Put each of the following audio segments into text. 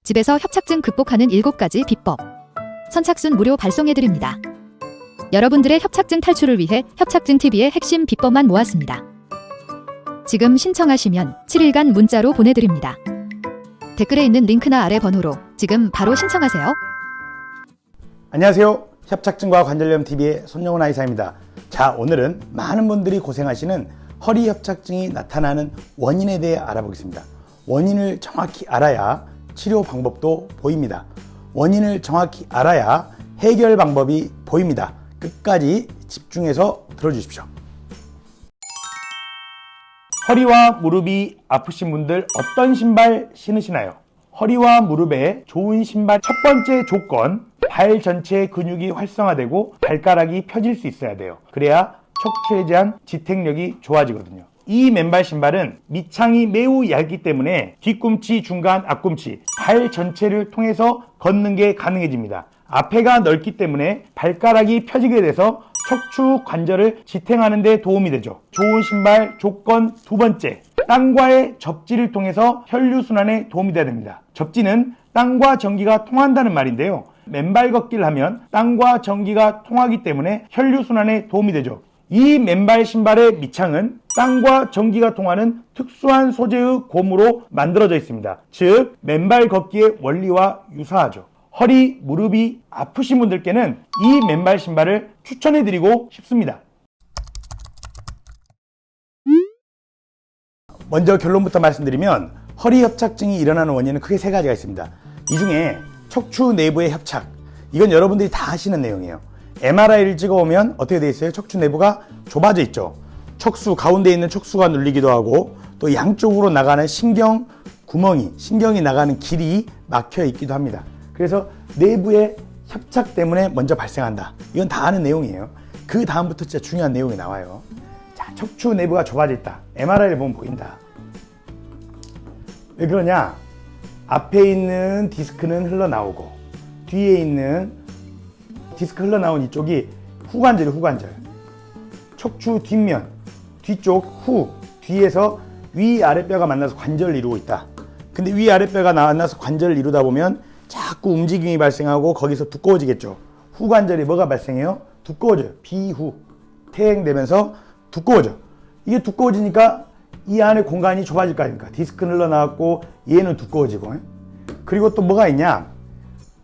집에서 협착증 극복하는 7가지 비법. 선착순 무료 발송해드립니다. 여러분들의 협착증 탈출을 위해 협착증TV의 핵심 비법만 모았습니다. 지금 신청하시면 7일간 문자로 보내드립니다. 댓글에 있는 링크나 아래 번호로 지금 바로 신청하세요. 안녕하세요. 협착증과 관절염TV의 손영훈 의사입니다. 자, 오늘은 많은 분들이 고생하시는 허리 협착증이 나타나는 원인에 대해 알아보겠습니다. 원인을 정확히 알아야 치료 방법도 보입니다. 원인을 정확히 알아야 해결 방법이 보입니다. 끝까지 집중해서 들어주십시오. 허리와 무릎이 아프신 분들 어떤 신발 신으시나요? 허리와 무릎에 좋은 신발 첫 번째 조건, 발 전체 근육이 활성화되고 발가락이 펴질 수 있어야 돼요. 그래야 척추에 대한 지탱력이 좋아지거든요. 이 맨발 신발은 밑창이 매우 얇기 때문에 뒤꿈치, 중간, 앞꿈치, 발 전체를 통해서 걷는 게 가능해집니다. 앞에가 넓기 때문에 발가락이 펴지게 돼서 척추 관절을 지탱하는 데 도움이 되죠. 좋은 신발 조건 두 번째, 땀과의 접지를 통해서 혈류순환에 도움이 돼야 됩니다. 접지는 땀과 전기가 통한다는 말인데요. 맨발 걷기를 하면 땀과 전기가 통하기 때문에 혈류순환에 도움이 되죠. 이 맨발 신발의 밑창은 땀과 전기가 통하는 특수한 소재의 곰으로 만들어져 있습니다. 즉, 맨발 걷기의 원리와 유사하죠. 허리, 무릎이 아프신 분들께는 이 맨발 신발을 추천해드리고 싶습니다. 먼저 결론부터 말씀드리면 허리 협착증이 일어나는 원인은 크게 세 가지가 있습니다. 이 중에 척추 내부의 협착, 이건 여러분들이 다 아시는 내용이에요. MRI를 찍어보면 어떻게 되어 있어요? 척추 내부가 좁아져 있죠. 척수, 가운데 있는 척수가 눌리기도 하고 또 양쪽으로 나가는 신경 구멍이, 신경이 나가는 길이 막혀 있기도 합니다. 그래서 내부의 협착 때문에 먼저 발생한다. 이건 다 아는 내용이에요. 그 다음부터 진짜 중요한 내용이 나와요. 자, 척추 내부가 좁아져 있다. MRI를 보면 보인다. 왜 그러냐? 앞에 있는 디스크는 흘러나오고 뒤에 있는 디스크 흘러나온 이쪽이 후관절이에요. 후관절. 척추 뒷면, 뒤쪽 후, 뒤에서 위아랫뼈가 만나서 관절을 이루고 있다. 근데 위아랫뼈가 만나서 관절을 이루다 보면 자꾸 움직임이 발생하고 거기서 두꺼워지겠죠. 후관절이 뭐가 발생해요? 두꺼워져요. 비후. 퇴행되면서 두꺼워져. 이게 두꺼워지니까 이 안에 공간이 좁아질 거 아닙니까? 디스크는 흘러나왔고 얘는 두꺼워지고. 그리고 또 뭐가 있냐?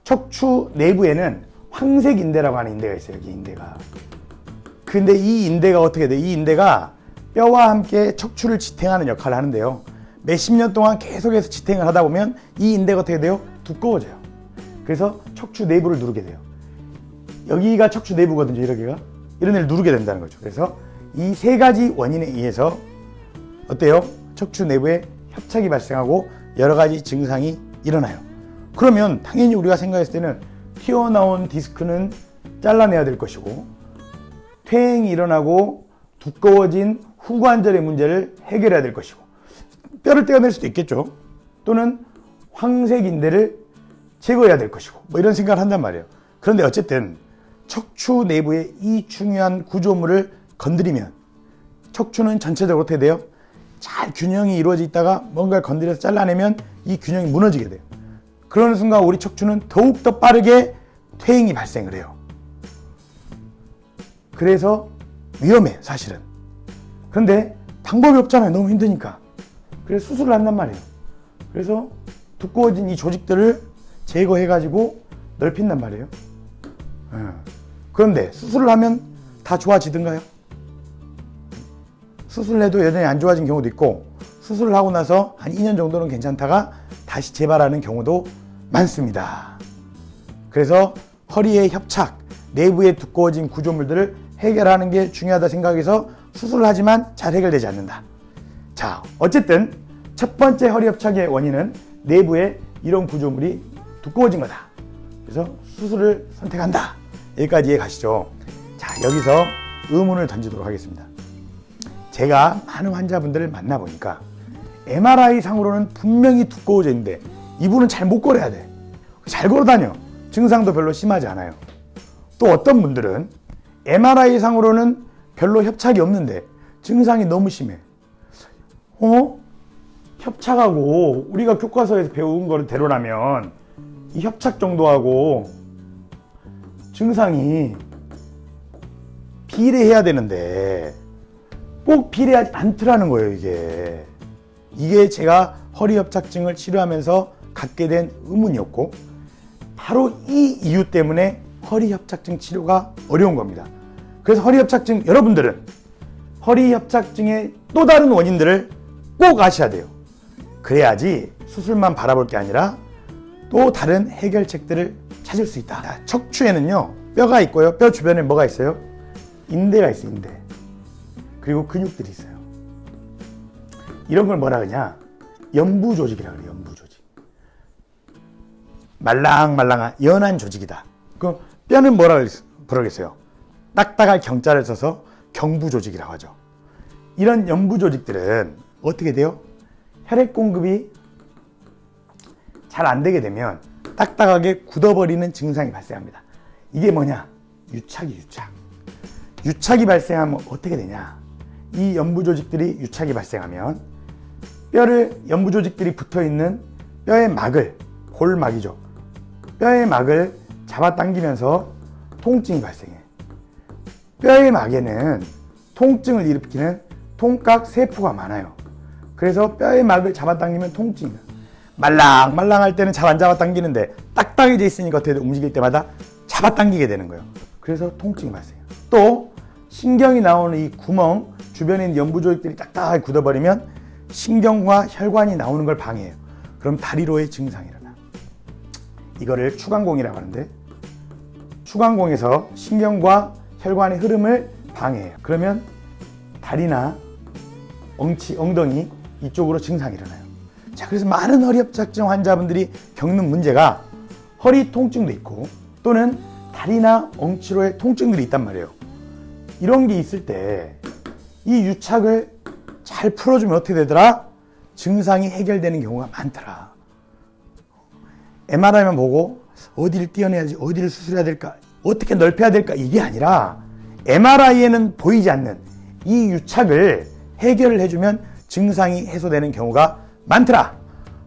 척추 내부에는 황색 인대라고 하는 인대가 있어요. 여기 인대가. 근데 이 인대가 어떻게 돼? 이 인대가 뼈와 함께 척추를 지탱하는 역할을 하는데요. 몇십 년 동안 계속해서 지탱을 하다 보면 이 인대가 어떻게 돼요? 두꺼워져요. 그래서 척추 내부를 누르게 돼요. 여기가 척추 내부거든요. 이런 데를 누르게 된다는 거죠. 그래서 이 세 가지 원인에 의해서 어때요? 척추 내부에 협착이 발생하고 여러 가지 증상이 일어나요. 그러면 당연히 우리가 생각했을 때는 튀어나온 디스크는 잘라내야 될 것이고 퇴행이 일어나고 두꺼워진 후관절의 문제를 해결해야 될 것이고 뼈를 떼어낼 수도 있겠죠. 또는 황색 인대를 제거해야 될 것이고 뭐 이런 생각을 한단 말이에요. 그런데 어쨌든 척추 내부의 이 중요한 구조물을 건드리면 척추는 전체적으로 어떻게 돼요? 잘 균형이 이루어져 있다가 뭔가를 건드려서 잘라내면 이 균형이 무너지게 돼요. 그러는 순간 우리 척추는 더욱더 빠르게 퇴행이 발생을 해요. 그래서 위험해, 사실은. 그런데 방법이 없잖아요. 너무 힘드니까. 그래서 수술을 한단 말이에요. 그래서 두꺼워진 이 조직들을 제거해가지고 넓힌단 말이에요. 그런데 수술을 하면 다 좋아지던가요? 수술을 해도 여전히 안 좋아진 경우도 있고 수술을 하고 나서 한 2년 정도는 괜찮다가 다시 재발하는 경우도 많습니다. 그래서 허리의 협착, 내부의 두꺼워진 구조물들을 해결하는 게 중요하다 생각해서 수술을 하지만 잘 해결되지 않는다. 자, 어쨌든 첫 번째 허리 협착의 원인은 내부의 이런 구조물이 두꺼워진 거다. 그래서 수술을 선택한다. 여기까지 이해 가시죠? 자, 여기서 의문을 던지도록 하겠습니다. 제가 많은 환자분들을 만나보니까 MRI 상으로는 분명히 두꺼워져 있는데 이분은 잘 못 걸어야 돼. 잘 걸어다녀. 증상도 별로 심하지 않아요. 또 어떤 분들은 MRI 상으로는 별로 협착이 없는데 증상이 너무 심해. 협착하고 우리가 교과서에서 배운 거대로라면 이 협착 정도하고 증상이 비례해야 되는데 꼭 비례하지 않더라는 거예요. 이게 제가 허리 협착증을 치료하면서 갖게 된 의문이었고, 바로 이 이유 때문에 허리 협착증 치료가 어려운 겁니다. 그래서 허리 협착증, 여러분들은 허리 협착증의 또 다른 원인들을 꼭 아셔야 돼요. 그래야지 수술만 바라볼 게 아니라 또 다른 해결책들을 찾을 수 있다. 자, 척추에는요, 뼈가 있고요. 뼈 주변에 뭐가 있어요? 인대가 있어요. 인대. 그리고 근육들이 있어요. 이런 걸 뭐라 그러냐? 연부 조직이라 그래요. 연부 조직. 말랑말랑한 연한 조직이다. 그 뼈는 뭐라 그러겠어요? 딱딱할 경자를 써서 경부 조직이라고 하죠. 이런 연부 조직들은 어떻게 돼요? 혈액 공급이 잘 안 되게 되면 딱딱하게 굳어버리는 증상이 발생합니다. 이게 뭐냐? 유착이 발생하면 어떻게 되냐? 이 연부 조직들이 유착이 발생하면 연부 조직들이 붙어 있는 뼈의 막을, 골막이죠. 뼈의 막을 잡아당기면서 통증이 발생해. 뼈의 막에는 통증을 일으키는 통각 세포가 많아요. 그래서 뼈의 막을 잡아당기면 통증이 나요. 말랑말랑할 때는 잘 안 잡아당기는데 딱딱해져 있으니까 어떻게 움직일 때마다 잡아당기게 되는 거예요. 그래서 통증이 발생해요. 또 신경이 나오는 이 구멍 주변에 있는 연부 조직들이 딱딱하게 굳어버리면 신경과 혈관이 나오는 걸 방해해요. 그럼 다리로의 증상이 일어나. 이거를 추간공이라고 하는데, 추간공에서 신경과 혈관의 흐름을 방해해요. 그러면 다리나 엉치, 엉덩이 이쪽으로 증상이 일어나요. 자, 그래서 많은 허리 협착증 환자분들이 겪는 문제가 허리 통증도 있고 또는 다리나 엉치로의 통증들이 있단 말이에요. 이런 게 있을 때 이 유착을 잘 풀어주면 어떻게 되더라? 증상이 해결되는 경우가 많더라. MRI만 보고 어디를 떼어내야지, 어디를 수술해야 될까, 어떻게 넓혀야 될까, 이게 아니라 MRI에는 보이지 않는 이 유착을 해결을 해주면 증상이 해소되는 경우가 많더라.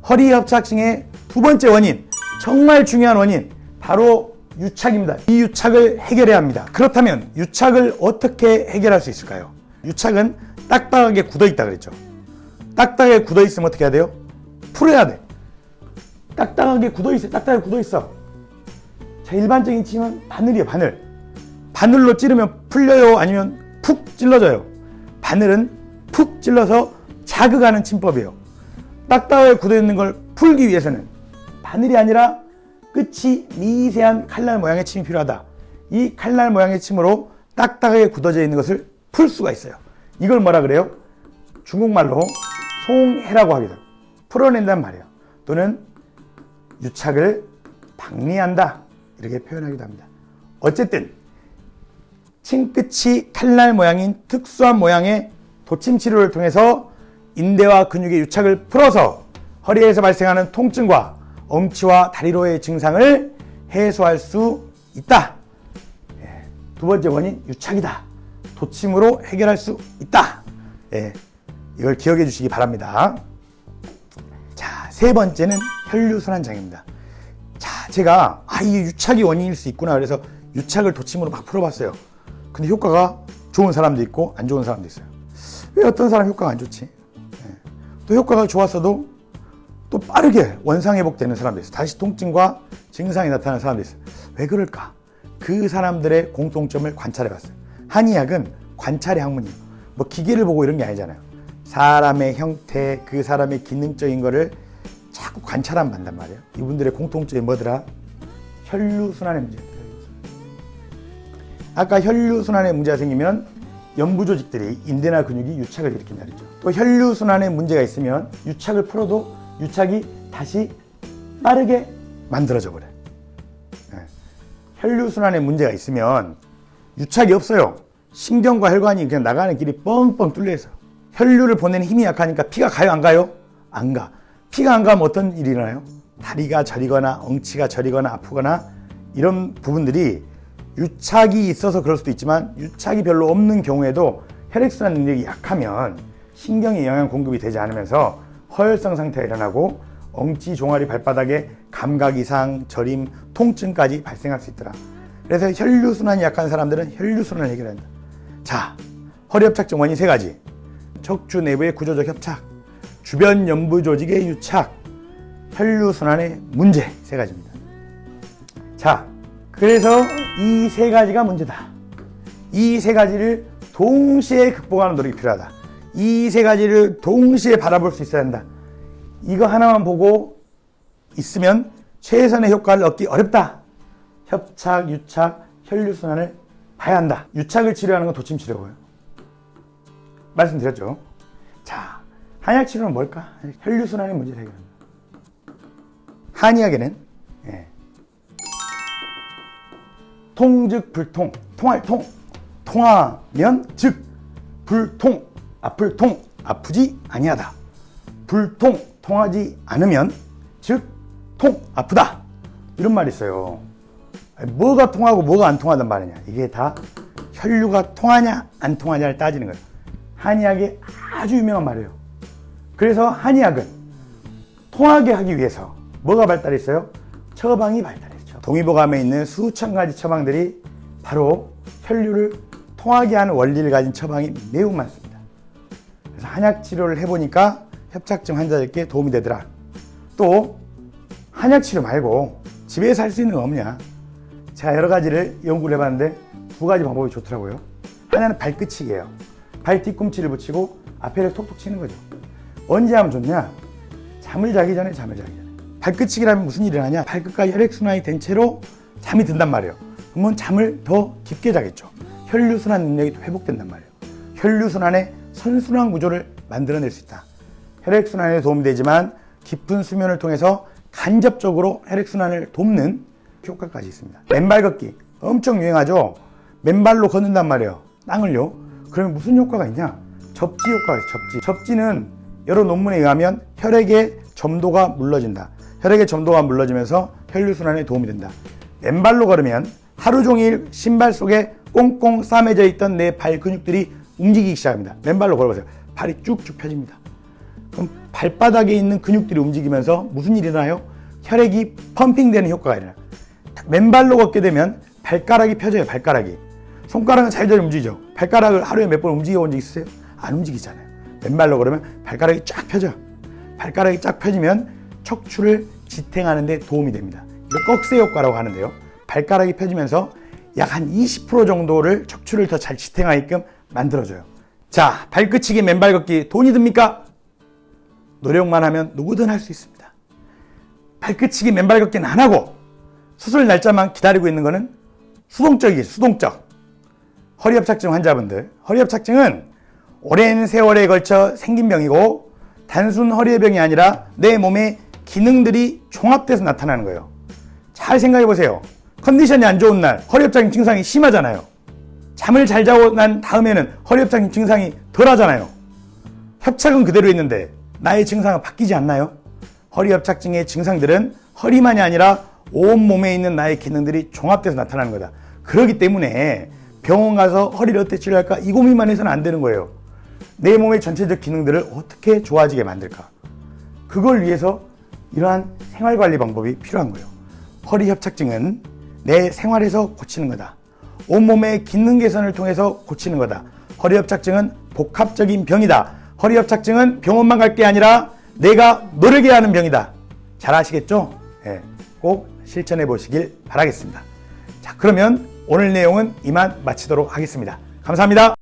허리 협착증의 두 번째 원인, 정말 중요한 원인, 바로 유착입니다. 이 유착을 해결해야 합니다. 그렇다면 유착을 어떻게 해결할 수 있을까요? 유착은 딱딱하게 굳어있다 그랬죠. 딱딱하게 굳어있으면 어떻게 해야 돼요? 풀어야 돼. 딱딱하게 굳어있어. 딱딱하게 굳어있어. 자, 일반적인 침은 바늘이에요. 바늘로 찌르면 풀려요? 아니면 푹 찔러져요? 바늘은 푹 찔러서 자극하는 침법이에요. 딱딱하게 굳어있는 걸 풀기 위해서는 바늘이 아니라 끝이 미세한 칼날 모양의 침이 필요하다. 이 칼날 모양의 침으로 딱딱하게 굳어져 있는 것을 풀 수가 있어요. 이걸 뭐라 그래요? 중국말로 송해라고 하기도 합니다. 풀어낸단 말이에요. 또는 유착을 박리한다, 이렇게 표현하기도 합니다. 어쨌든 침 끝이 칼날 모양인 특수한 모양의 도침 치료를 통해서 인대와 근육의 유착을 풀어서 허리에서 발생하는 통증과 엉치와 다리로의 증상을 해소할 수 있다. 두 번째 원인, 유착이다. 도침으로 해결할 수 있다. 이걸 기억해 주시기 바랍니다. 자, 세 번째는 혈류순환 장애입니다. 자, 제가 이게 유착이 원인일 수 있구나 그래서 유착을 도침으로 막 풀어봤어요. 근데 효과가 좋은 사람도 있고 안 좋은 사람도 있어요. 왜 어떤 사람 효과가 안 좋지? 또 효과가 좋았어도 또 빠르게 원상회복되는 사람도 있어요. 다시 통증과 증상이 나타나는 사람도 있어요. 왜 그럴까? 그 사람들의 공통점을 관찰해봤어요. 한의학은 관찰의 학문이에요. 뭐 기계를 보고 이런 게 아니잖아요. 사람의 형태, 그 사람의 기능적인 거를 자꾸 관찰하면 만단 말이에요. 이분들의 공통점이 뭐더라? 혈류순환의 문제예요. 아까 혈류순환에 문제가 생기면 연부 조직들이 인대나 근육이 유착을 일으킨다 그랬죠. 또 혈류순환에 문제가 있으면 유착을 풀어도 유착이 다시 빠르게 만들어져 버려요. 혈류순환에 문제가 있으면 유착이 없어요. 신경과 혈관이 그냥 나가는 길이 뻥뻥 뚫려 있어요. 혈류를 보내는 힘이 약하니까 피가 가요, 안 가요? 안 가. 피가 안 가면 어떤 일이 일어나요? 다리가 저리거나 엉치가 저리거나 아프거나 이런 부분들이 유착이 있어서 그럴 수도 있지만 유착이 별로 없는 경우에도 혈액순환 능력이 약하면 신경에 영양 공급이 되지 않으면서 허혈성 상태가 일어나고 엉치, 종아리, 발바닥에 감각 이상, 저림, 통증까지 발생할 수 있더라. 그래서 혈류순환이 약한 사람들은 혈류순환을 해결한다. 자, 허리협착증 원인 3가지. 척추 내부의 구조적 협착, 주변 연부 조직의 유착, 혈류순환의 문제 3가지입니다. 자, 그래서 이 3가지가 문제다. 이 3가지를 동시에 극복하는 노력이 필요하다. 이 3가지를 동시에 바라볼 수 있어야 한다. 이거 하나만 보고 있으면 최선의 효과를 얻기 어렵다. 협착, 유착, 혈류순환을 봐야 한다. 유착을 치료하는 건 도침 치료고요. 말씀드렸죠. 자, 한약 치료는 뭘까? 혈류순환의 문제를 해결합니다. 한의학에는 통즉 불통, 통할 통, 통하면 즉 불통, 아플 통, 아프지 아니하다. 불통, 통하지 않으면 즉 통, 아프다. 이런 말이 있어요. 뭐가 통하고 뭐가 안 통하단 말이냐. 이게 다 혈류가 통하냐 안 통하냐를 따지는 거예요. 한의학의 아주 유명한 말이에요. 그래서 한의학은 통하게 하기 위해서 뭐가 발달했어요? 처방이 발달했죠. 동의보감에 있는 수천 가지 처방들이 바로 혈류를 통하게 하는 원리를 가진 처방이 매우 많습니다. 그래서 한약 치료를 해보니까 협착증 환자들께 도움이 되더라. 또 한약 치료 말고 집에서 할 수 있는 거 없냐? 제가 여러 가지를 연구를 해봤는데 2가지 방법이 좋더라고요. 하나는 발끝치기예요. 발 뒤꿈치를 붙이고 앞에를 톡톡 치는 거죠. 언제 하면 좋냐? 잠을 자기 전에. 발끝치기라면 무슨 일을 하냐? 발끝과 혈액순환이 된 채로 잠이 든단 말이에요. 그러면 잠을 더 깊게 자겠죠. 혈류순환 능력이 회복된단 말이에요. 혈류순환의 선순환 구조를 만들어낼 수 있다. 혈액순환에 도움이 되지만 깊은 수면을 통해서 간접적으로 혈액순환을 돕는 효과까지 있습니다. 맨발 걷기 엄청 유행하죠. 맨발로 걷는단 말이에요. 땅을요. 그러면 무슨 효과가 있냐? 접지 효과가 있어요. 접지는 여러 논문에 의하면 혈액의 점도가 물러진다. 혈액의 점도가 물러지면서 혈류순환에 도움이 된다. 맨발로 걸으면 하루 종일 신발 속에 꽁꽁 싸매져 있던 내 발 근육들이 움직이기 시작합니다. 맨발로 걸어보세요. 발이 쭉쭉 펴집니다. 그럼 발바닥에 있는 근육들이 움직이면서 무슨 일이 일어나요? 혈액이 펌핑되는 효과가 일어나요. 맨발로 걷게 되면 발가락이 펴져요. 발가락이. 손가락은 자유자재로 움직이죠. 발가락을 하루에 몇 번 움직여 본 적 있으세요? 안 움직이잖아요. 맨발로 걸으면 발가락이 쫙 펴져요. 발가락이 쫙 펴지면 척추를 지탱하는 데 도움이 됩니다. 이걸 꺽쇠 효과라고 하는데요. 발가락이 펴지면서 약 한 20% 정도를 척추를 더 잘 지탱하게끔 만들어줘요. 자, 발끝치기 맨발 걷기 돈이 듭니까? 노력만 하면 누구든 할 수 있습니다. 발끝치기 맨발 걷기는 안 하고 수술 날짜만 기다리고 있는 거는 수동적이에요. 수동적. 허리협착증 환자분들, 허리협착증은 오랜 세월에 걸쳐 생긴 병이고 단순 허리의 병이 아니라 내 몸의 기능들이 종합돼서 나타나는 거예요. 잘 생각해 보세요. 컨디션이 안 좋은 날 허리협착증 증상이 심하잖아요. 잠을 잘 자고 난 다음에는 허리협착증 증상이 덜 하잖아요. 협착은 그대로 있는데 나의 증상은 바뀌지 않나요? 허리협착증의 증상들은 허리만이 아니라 온몸에 있는 나의 기능들이 종합돼서 나타나는 거다. 그렇기 때문에 병원 가서 허리를 어떻게 치료할까 이 고민만 해서는 안 되는 거예요. 내 몸의 전체적 기능들을 어떻게 좋아지게 만들까? 그걸 위해서 이러한 생활관리 방법이 필요한 거예요. 허리협착증은 내 생활에서 고치는 거다. 온몸의 기능 개선을 통해서 고치는 거다. 허리협착증은 복합적인 병이다. 허리협착증은 병원만 갈 게 아니라 내가 노력해야 하는 병이다. 잘 아시겠죠? 네, 꼭 실천해 보시길 바라겠습니다. 자, 그러면 오늘 내용은 이만 마치도록 하겠습니다. 감사합니다.